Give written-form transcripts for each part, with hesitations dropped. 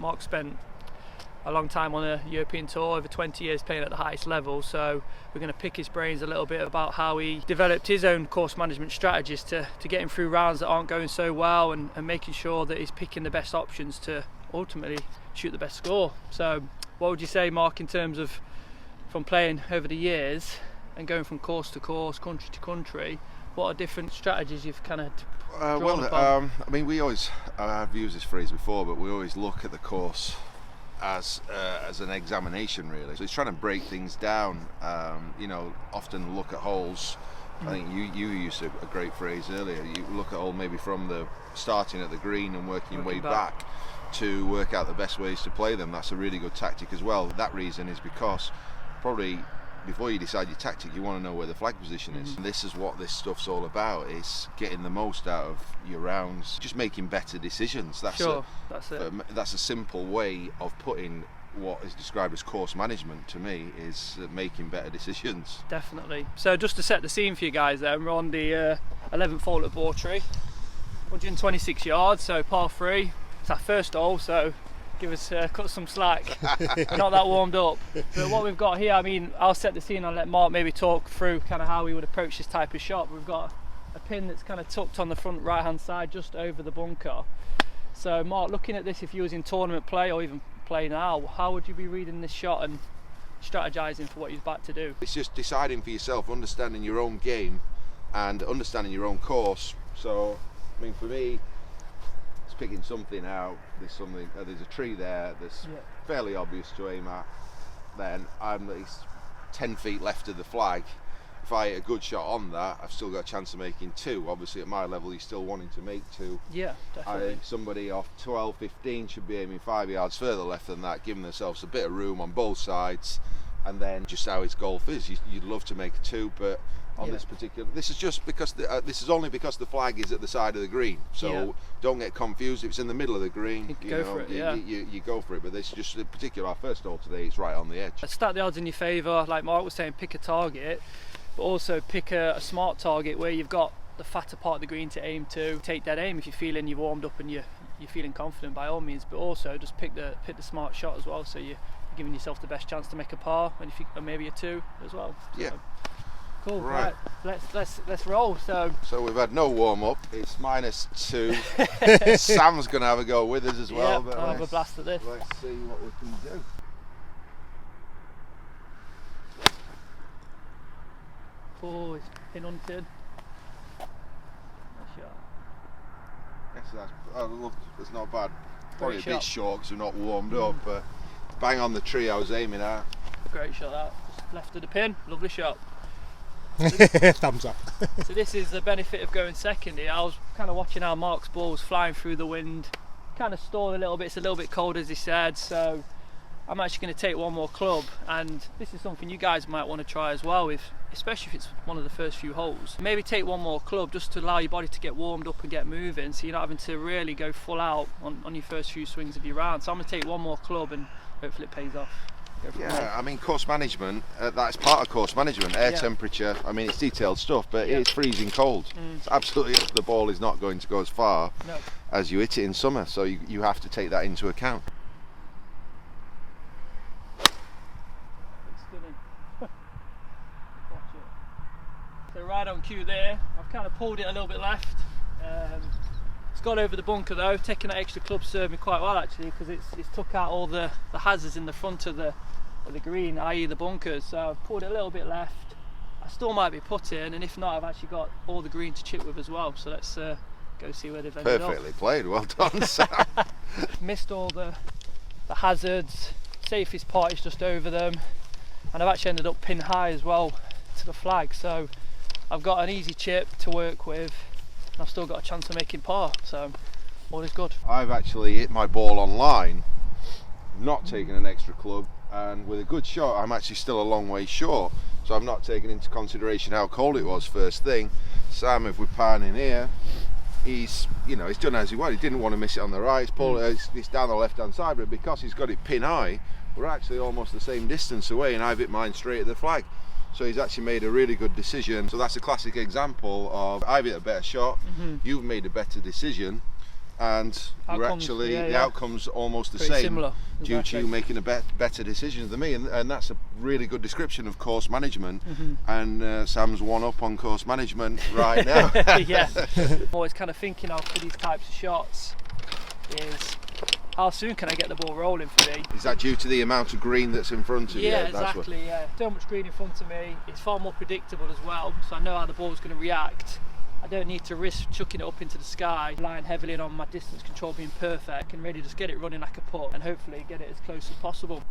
Mark spent a long time on a European tour, over 20 years playing at the highest level, so we're going to pick his brains a little bit about how he developed his own course management strategies to get him through rounds that aren't going so well, and making sure that he's picking the best options to ultimately shoot the best score. So what would you say, Mark, in terms of from playing over the years and going from course to course, country to country, what are different strategies you've kind of drawn upon? I mean, we always, I've used this phrase before, but we always look at the course as an examination, really. So it's trying to break things down. Often look at holes. I think you used a great phrase earlier. You look at hole maybe from the starting at the green and working your way back to work out the best ways to play them. That's a really good tactic as well. That reason is because probably before you decide your tactic, you want to know where the flag position is. And this is what this stuff's all about, is getting the most out of your rounds, just making better decisions. That's a simple way of putting what is described as course management to me, is making better decisions. Definitely. So just to set the scene for you guys then, we're on the 11th hole at Bawtry, 126 yards, so par 3. It's our first hole, so give us cut some slack. We're not that warmed up. But what we've got here, I mean, I'll set the scene and let Mark maybe talk through kind of how we would approach this type of shot. We've got a pin that's kind of tucked on the front right hand side, just over the bunker. So Mark, looking at this, if you was in tournament play or even play now, how would you be reading this shot and strategizing for what you're about to do? It's just deciding for yourself, understanding your own game and understanding your own course. So, I mean, for me, picking something out, there's a tree there that's fairly obvious to aim at, then I'm at least 10 feet left of the flag. If I hit a good shot on that, I've still got a chance of making 2. Obviously at my level you're still wanting to make 2. Yeah, definitely. Somebody off 12, 15 should be aiming 5 yards further left than that, giving themselves a bit of room on both sides. And then just how his golf is, you'd love to make a 2, but on this particular, this is just because this is only because the flag is at the side of the green. So don't get confused. If it's in the middle of the green, you go for it. But this is just in particular, our first hole today, it's right on the edge. Stack the odds in your favour. Like Mark was saying, pick a target, but also pick a smart target where you've got the fatter part of the green to aim to. Take dead aim if you're feeling you've warmed up and you're feeling confident, by all means. But also just pick the smart shot as well, so you're giving yourself the best chance to make a par, and or maybe a 2 as well. So. Yeah. Cool. Right. Let's roll. So we've had no warm up. It's -2. Sam's going to have a go with us as well. But I'll have a blast at this. Let's see what we can do. Oh, it's pin hunted. Nice shot. Yes, that's not bad. Probably a bit short because we're not warmed up, but bang on the tree I was aiming at. Great shot that. Just left of the pin. Lovely shot. Thumbs up. So this is the benefit of going second here. I was kind of watching how Mark's ball was flying through the wind, kind of stalled a little bit. It's a little bit cold, as he said, so I'm actually going to take one more club, and this is something you guys might want to try as well, especially if it's one of the first few holes. Maybe take one more club just to allow your body to get warmed up and get moving, so you're not having to really go full out on your first few swings of your round. So I'm going to take one more club and hopefully it pays off. Yeah, I mean, course management, that's part of course management. Air temperature, I mean, it's detailed stuff, but it's freezing cold. It's absolutely, the ball is not going to go as far as you hit it in summer, so you have to take that into account. So right on cue there, I've kind of pulled it a little bit left. It's gone over the bunker though. Taking that extra club served me quite well actually, because it's took out all the hazards in the front of the green, i.e. the bunkers. So I've pulled it a little bit left. I still might be putting, and if not, I've actually got all the green to chip with as well. So let's go see where they've ended up. Perfectly played, well done, Sam. Missed all the hazards. Safest part is just over them, and I've actually ended up pin high as well to the flag. So I've got an easy chip to work with. I've still got a chance of making par, so all is good. I've actually hit my ball on line, not taking an extra club, and with a good shot I'm actually still a long way short, so I'm not taking into consideration how cold it was first thing. Sam, if we're panning here, he's done as he wanted. He didn't want to miss it on the right, it's down the left hand side, but because he's got it pin high, we're actually almost the same distance away, and I've hit mine straight at the flag. So he's actually made a really good decision. So that's a classic example of I've hit a better shot, you've made a better decision, and you're Outcomes, actually yeah, the yeah. outcome's almost the Pretty same similar, due to exactly. you making a better decision than me, and that's a really good description of course management. And Sam's one up on course management right now. Yeah. I'm always kind of thinking of for these types of shots is how soon can I get the ball rolling for me? Is that due to the amount of green that's in front of you? Yeah, That's what- exactly. Yeah, so much green in front of me. It's far more predictable as well, so I know how the ball's going to react. I don't need to risk chucking it up into the sky, relying heavily on my distance control being perfect. I can really just get it running like a putt and hopefully get it as close as possible.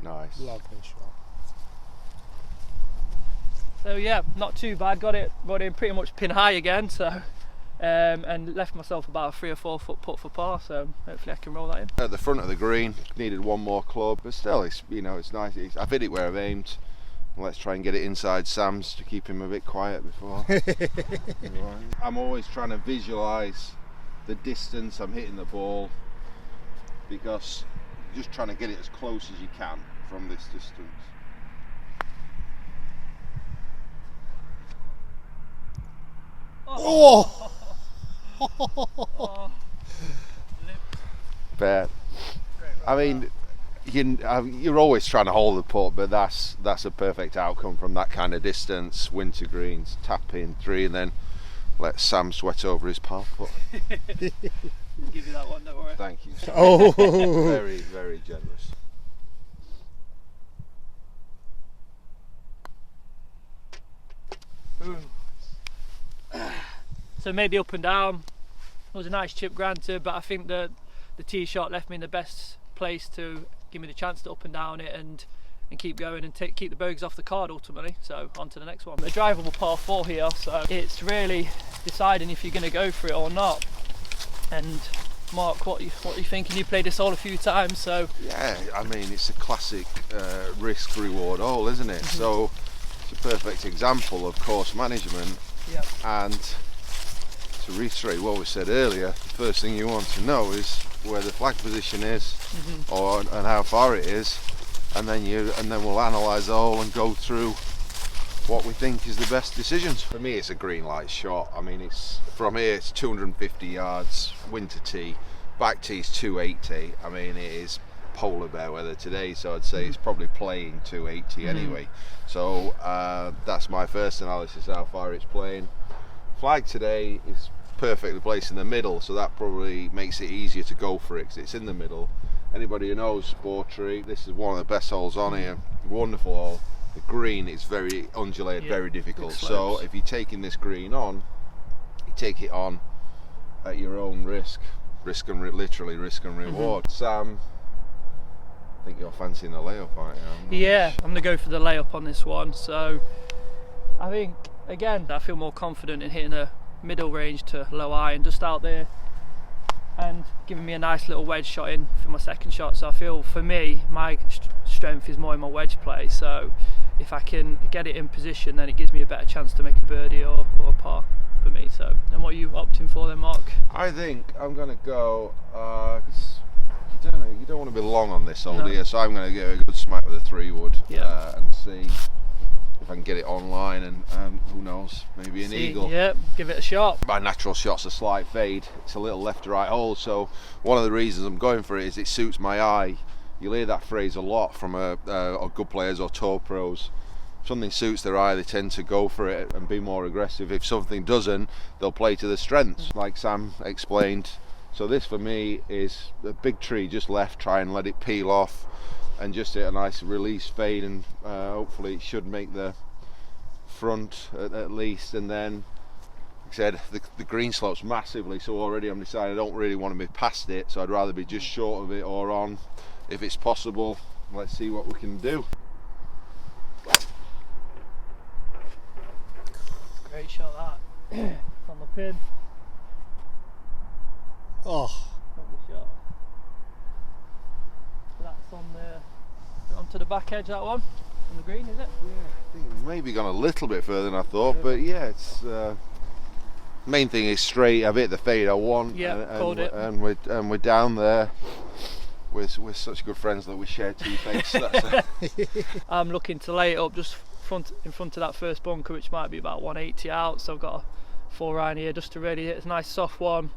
Nice. Lovely shot. So yeah, not too bad. Got it pretty much pin high again. So and left myself about a 3 or 4 foot putt for par. So hopefully I can roll that in. At the front of the green, needed one more club, but still, it's it's nice. I've hit it where I've aimed. Let's try and get it inside Sam's to keep him a bit quiet before. I'm always trying to visualise the distance I'm hitting the ball, because you're just trying to get it as close as you can from this distance. Oh! But I mean, you're always trying to hold the putt, but that's a perfect outcome from that kind of distance. Winter greens, tap in 3, and then let Sam sweat over his par putt. Give you that one, don't worry. Thank you. Oh! Very, very generous. Boom. So maybe up and down. It was a nice chip granted, but I think that the tee shot left me in the best place to give me the chance to up and down it and keep going and keep the bogeys off the card ultimately. So on to the next one. A drivable par 4 here, so it's really deciding if you're going to go for it or not. And Mark, what are you thinking? You played this hole a few times, so Yeah, I mean, it's a classic risk reward hole, isn't it? So it's a perfect example of course management. yeah. And to reiterate what we said earlier, the first thing you want to know is where the flag position is, and how far it is, and then we'll analyse the hole and go through what we think is the best decisions. For me, it's a green light shot. I mean, it's from here, it's 250 yards, winter tee, back tee's 280. I mean, it is polar bear weather today, so I'd say it's probably playing 280 anyway. So that's my first analysis, how far it's playing. Flag today is perfectly placed in the middle, so that probably makes it easier to go for it because it's in the middle. Anybody who knows Sportry, this is one of the best holes on here. Wonderful hole. The green is very undulated, very difficult. So if you're taking this green on, you take it on at your own risk, literally risk and reward. Sam, I think you're fancying the layup, aren't you? Yeah, I'm going to go for the layup on this one. So I think again I feel more confident in hitting a middle range to low iron just out there and giving me a nice little wedge shot in for my second shot. So I feel for me my strength is more in my wedge play, so if I can get it in position then it gives me a better chance to make a birdie or a par for me. So, and what are you opting for then, Mark? I think I'm going to go, you don't want to be long on this hole, do you? So I'm going to give it a good smack with a 3-wood and see if I can get it online, and who knows, maybe an eagle. Yeah, give it a shot. My natural shot's a slight fade. It's a little left to right hole, so one of the reasons I'm going for it is it suits my eye. You'll hear that phrase a lot from or good players or tour pros. If something suits their eye, they tend to go for it and be more aggressive. If something doesn't, they'll play to their strengths, like Sam explained. So this for me is a big tree just left, try and let it peel off and just hit a nice release fade, and hopefully it should make the front at least. And then, like I said, the green slopes massively, so already I'm deciding I don't really want to be past it, so I'd rather be just short of it or on if it's possible. Let's see what we can do. Great shot that. On the pin. Oh! Lovely shot. So that's onto the back edge, that one on the green, is it? Yeah, I think we've maybe gone a little bit further than I thought, but yeah, it's main thing is straight. I've hit the fade I want, called it. and we're down there. We're such good friends that we share 2 faces. I'm looking to lay it up just in front of that first bunker, which might be about 180 out, so I've got 4 iron here, just to really hit a nice soft one,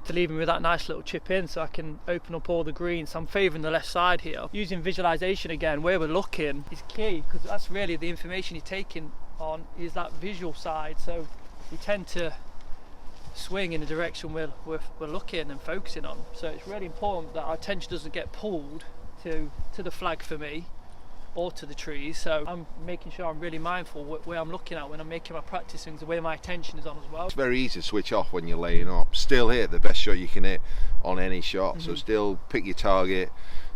to leave him with that nice little chip in so I can open up all the greens. So I'm favouring the left side here. Using visualisation again, where we're looking is key, because that's really the information you're taking on, is that visual side. So we tend to swing in the direction we're looking and focusing on. So it's really important that our attention doesn't get pulled to the flag for me, or to the trees. So I'm making sure I'm really mindful where I'm looking at when I'm making my practice swings, and where my attention is on as well. It's very easy to switch off when you're laying up. Still hit the best shot you can hit on any shot. So still pick your target,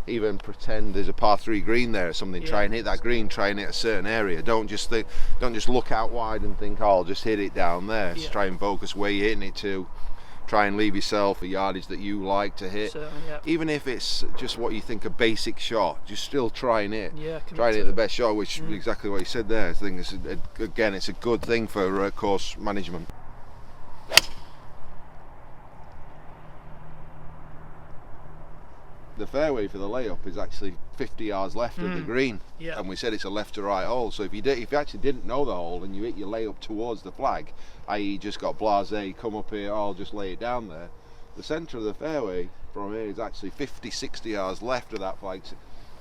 even pretend there's a par 3 green there or something. Try and hit that green, try and hit a certain area. Don't just look out wide and think, oh, I'll just hit it down there. Just try and focus where you're hitting it to. Try and leave yourself a yardage that you like to hit. Even if it's just what you think a basic shot, just still try and hit. Try and hit the best shot, which is exactly what you said there. I think it's a good thing for course management. The fairway for the layup is actually 50 yards left of the green, and we said it's a left to right hole. So if you actually didn't know the hole and you hit your layup towards the flag, i.e. just got blasé, come up here, I'll just lay it down there, the centre of the fairway from here is actually 50-60 yards left of that flag,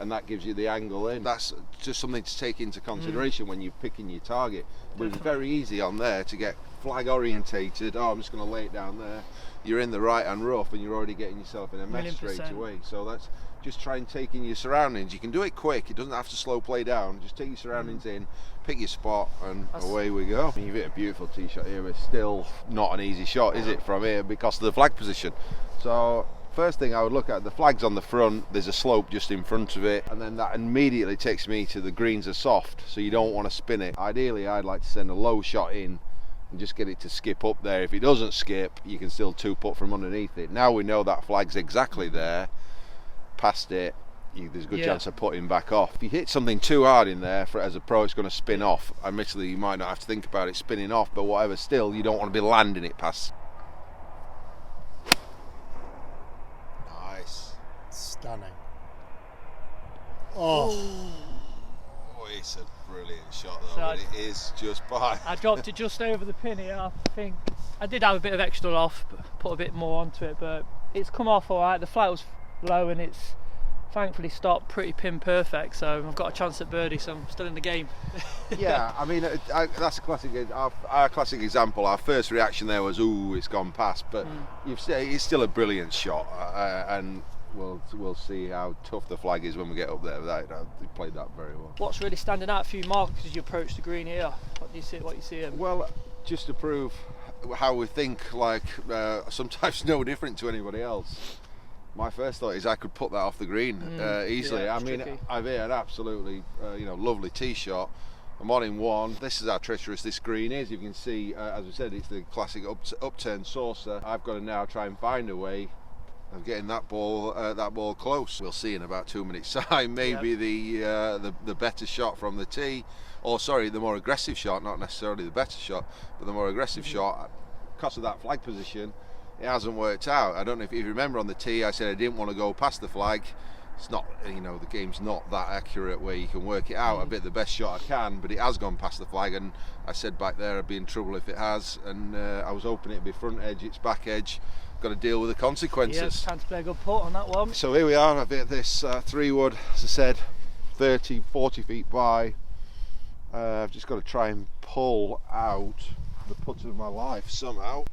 and that gives you the angle in. That's just something to take into consideration when you're picking your target. But it's very easy on there to get flag orientated. Oh, I'm just going to lay it down there. You're in the right hand rough and you're already getting yourself in a mess straight away. So that's just try and take in your surroundings. You can do it quick, it doesn't have to slow play down. Just take your surroundings in, pick your spot, and away we go. You've hit a beautiful tee shot here. It's still not an easy shot, is it, from here, because of the flag position. So first thing I would look at, the flag's on the front, there's a slope just in front of it, and then that immediately takes me to the greens are soft, so you don't want to spin it. Ideally I'd like to send a low shot in and just get it to skip up there. If it doesn't skip, you can still 2-putt from underneath it. Now we know that flag's exactly there, past it, there's a good chance of putting back off. If you hit something too hard in there, as a pro, it's going to spin off. Admittedly, you might not have to think about it spinning off, but whatever, still, you don't want to be landing it past. Nice. Stunning. Oh, it's a brilliant shot though, but it is just by. I dropped it just over the pin here. I think I did have a bit of extra off, but put a bit more onto it, but it's come off all right. The flight was low and it's thankfully stopped pretty pin perfect, so I've got a chance at birdie, so I'm still in the game. Yeah, I mean, that's a classic. Our classic example. Our first reaction there was, "Ooh, it's gone past," but you've said it's still a brilliant shot, and we'll see how tough the flag is when we get up there. They played that very well. What's really standing out for you, Mark, as you approach the green here? What do you see? What you see? Well, just to prove how we think, like sometimes no different to anybody else. My first thought is I could put that off the green easily. I mean, tricky. I've hit an absolutely lovely tee shot. I'm on in one. This is how treacherous this green is. You can see, as we said, it's the classic upturned saucer. I've got to now try and find a way of getting that ball close. We'll see in about 2 minutes time. Maybe the better shot from the tee, or sorry, the more aggressive shot, not necessarily the better shot, but the more aggressive shot. Because of that flag position, it hasn't worked out. I don't know if you remember on the tee, I said I didn't want to go past the flag. It's not, the game's not that accurate where you can work it out. I bit the best shot I can, but it has gone past the flag, and I said back there I'd be in trouble if it has, and I was hoping it'd be front edge, it's back edge. Got to deal with the consequences. Yeah, time to play a good putt on that one. So here we are. I've hit this 3-wood, as I said, 30-40 feet by. I've just got to try and pull out the putt of my life somehow.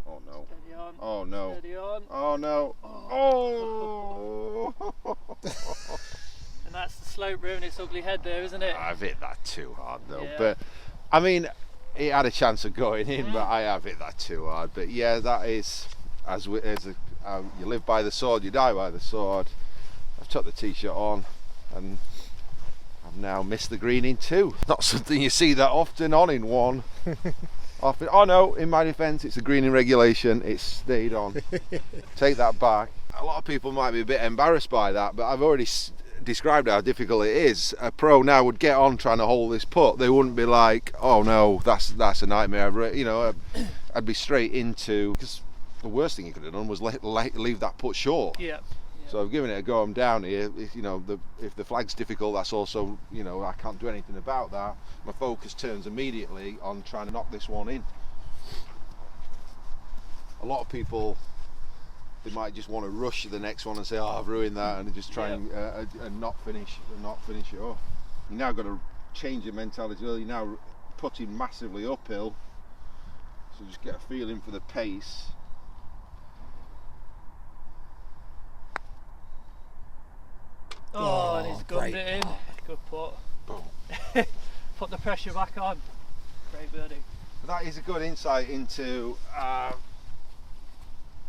Oh no. Steady on. Oh no. Steady on. Oh no. Oh! And that's the slope ruining its ugly head there, isn't it? I've hit that too hard though. But I mean, it had a chance of going in, but I have hit that too hard. But yeah, that is, you live by the sword, you die by the sword. I've took the tee shot on, and I've now missed the green in 2. Not something you see that often on in 1. Often, oh no, in my defence, it's a green in regulation, it's stayed on. Take that back. A lot of people might be a bit embarrassed by that, but I've already described how difficult it is. A pro now would get on trying to hold this putt. They wouldn't be like, oh no, that's a nightmare. I'd be straight into, because the worst thing you could have done was leave that putt short. Yeah. So I've given it a go. I'm down here. If, you know, if the flag's difficult, that's also, you know, I can't do anything about that. My focus turns immediately on trying to knock this one in. A lot of people, they might just want to rush to the next one and say, "Oh, I've ruined that," and just try and not finish it off. You now got to change your mentality. You're now putting massively uphill, so just get a feeling for the pace. Oh, and he's gummed great it in. putt. Good putt. Boom. Put the pressure back on. Great birdie. That is a good insight into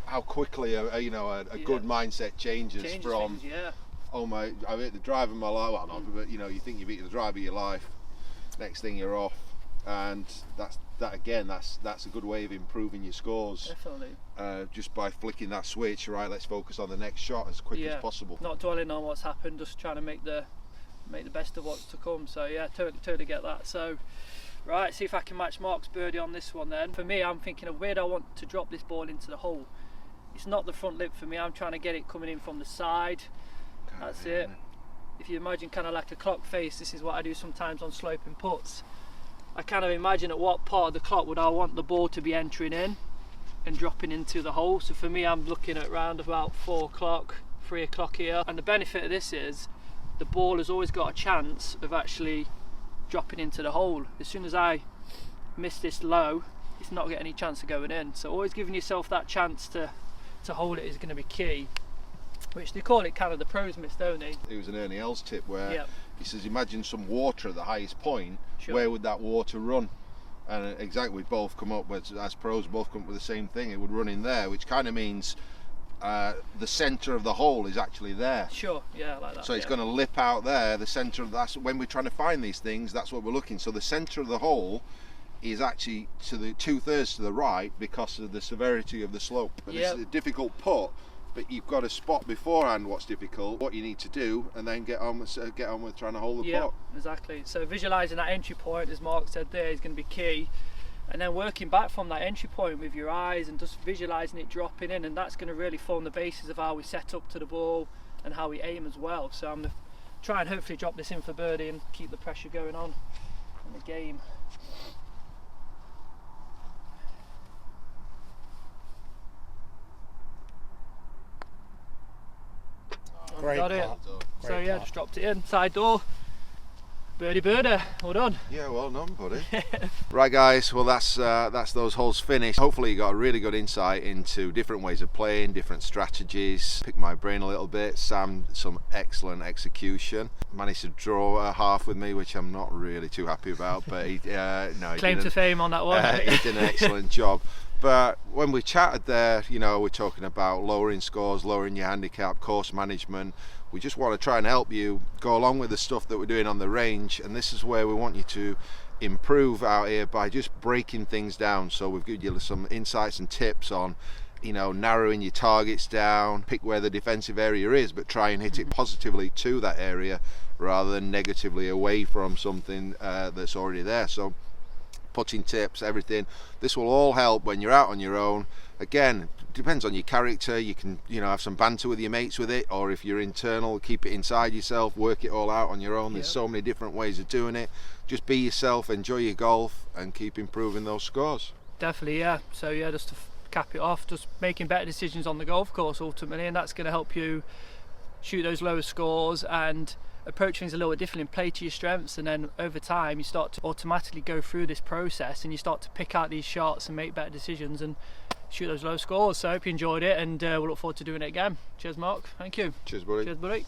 how quickly a good mindset changes from things, yeah. oh my, I've hit the drive of my life. Well, not, but you know, you think you've hit the drive of your life. Next thing you're off, and that's a good way of improving your scores. Definitely. Just by flicking that switch. Right, let's focus on the next shot as quick as possible. Not dwelling on what's happened, just trying to make the best of what's to come. So yeah, totally get that. So right, see if I can match Mark's birdie on this one then. For me, I'm thinking of where do I want to drop this ball into the hole. It's not the front lip for me. I'm trying to get it coming in from the side. That's it. If you imagine kind of like a clock face, this is what I do sometimes on sloping putts. I kind of imagine at what part of the clock would I want the ball to be entering in and dropping into the hole. So for me, I'm looking at round about 4 o'clock, 3 o'clock here. And the benefit of this is the ball has always got a chance of actually dropping into the hole. As soon as I miss this low, it's not getting any chance of going in. So always giving yourself that chance to hold it is going to be key, which they call it kind of the pros miss, don't they? It was an Ernie Els tip where he says, imagine some water at the highest point. Where would that water run? And exactly, we both come up with, as pros, both come up with the same thing. It would run in there, which kind of means the centre of the hole is actually there. Sure, yeah, like that. So it's going to lip out there. The centre of that's when we're trying to find these things. That's what we're looking. So the centre of the hole is actually to the 2/3 to the right because of the severity of the slope. And it's a difficult putt, but you've got to spot beforehand what's difficult, what you need to do, and then get on with trying to hold the putt. Exactly. So visualising that entry point, as Mark said there, is going to be key, and then working back from that entry point with your eyes and just visualising it dropping in, and that's going to really form the basis of how we set up to the ball and how we aim as well. So I'm going to try and hopefully drop this in for birdie and keep the pressure going on in the game. Great got it. putt. So Great yeah, putt. just dropped it in, side door. Birdie birder, well done. Yeah, well done, buddy. Right, guys, well that's those holes finished. Hopefully you got a really good insight into different ways of playing, different strategies. Pick my brain a little bit. Sam, some excellent execution. Managed to draw a half with me, which I'm not really too happy about, but he Claim to fame on that one. He did an excellent job. But when we chatted there, you know, we're talking about lowering scores, lowering your handicap, course management. We just want to try and help you go along with the stuff that we're doing on the range, and this is where we want you to improve out here by just breaking things down. So we've given you some insights and tips on, you know, narrowing your targets down, pick where the defensive area is, but try and hit it positively to that area rather than negatively away from something that's already there. So putting tips, everything, this will all help when you're out on your own. Again, depends on your character. You can, you know, have some banter with your mates with it, or if you're internal, keep it inside yourself, work it all out on your own. There's so many different ways of doing it. Just be yourself, enjoy your golf, and keep improving those scores. Definitely, yeah. So yeah, just to cap it off, just making better decisions on the golf course ultimately, and that's going to help you shoot those lower scores and approach things a little bit differently and play to your strengths. And then over time you start to automatically go through this process and you start to pick out these shots and make better decisions and shoot those low scores. So I hope you enjoyed it, and we'll look forward to doing it again. Cheers, Mark. Thank you. Cheers, buddy. Cheers, buddy.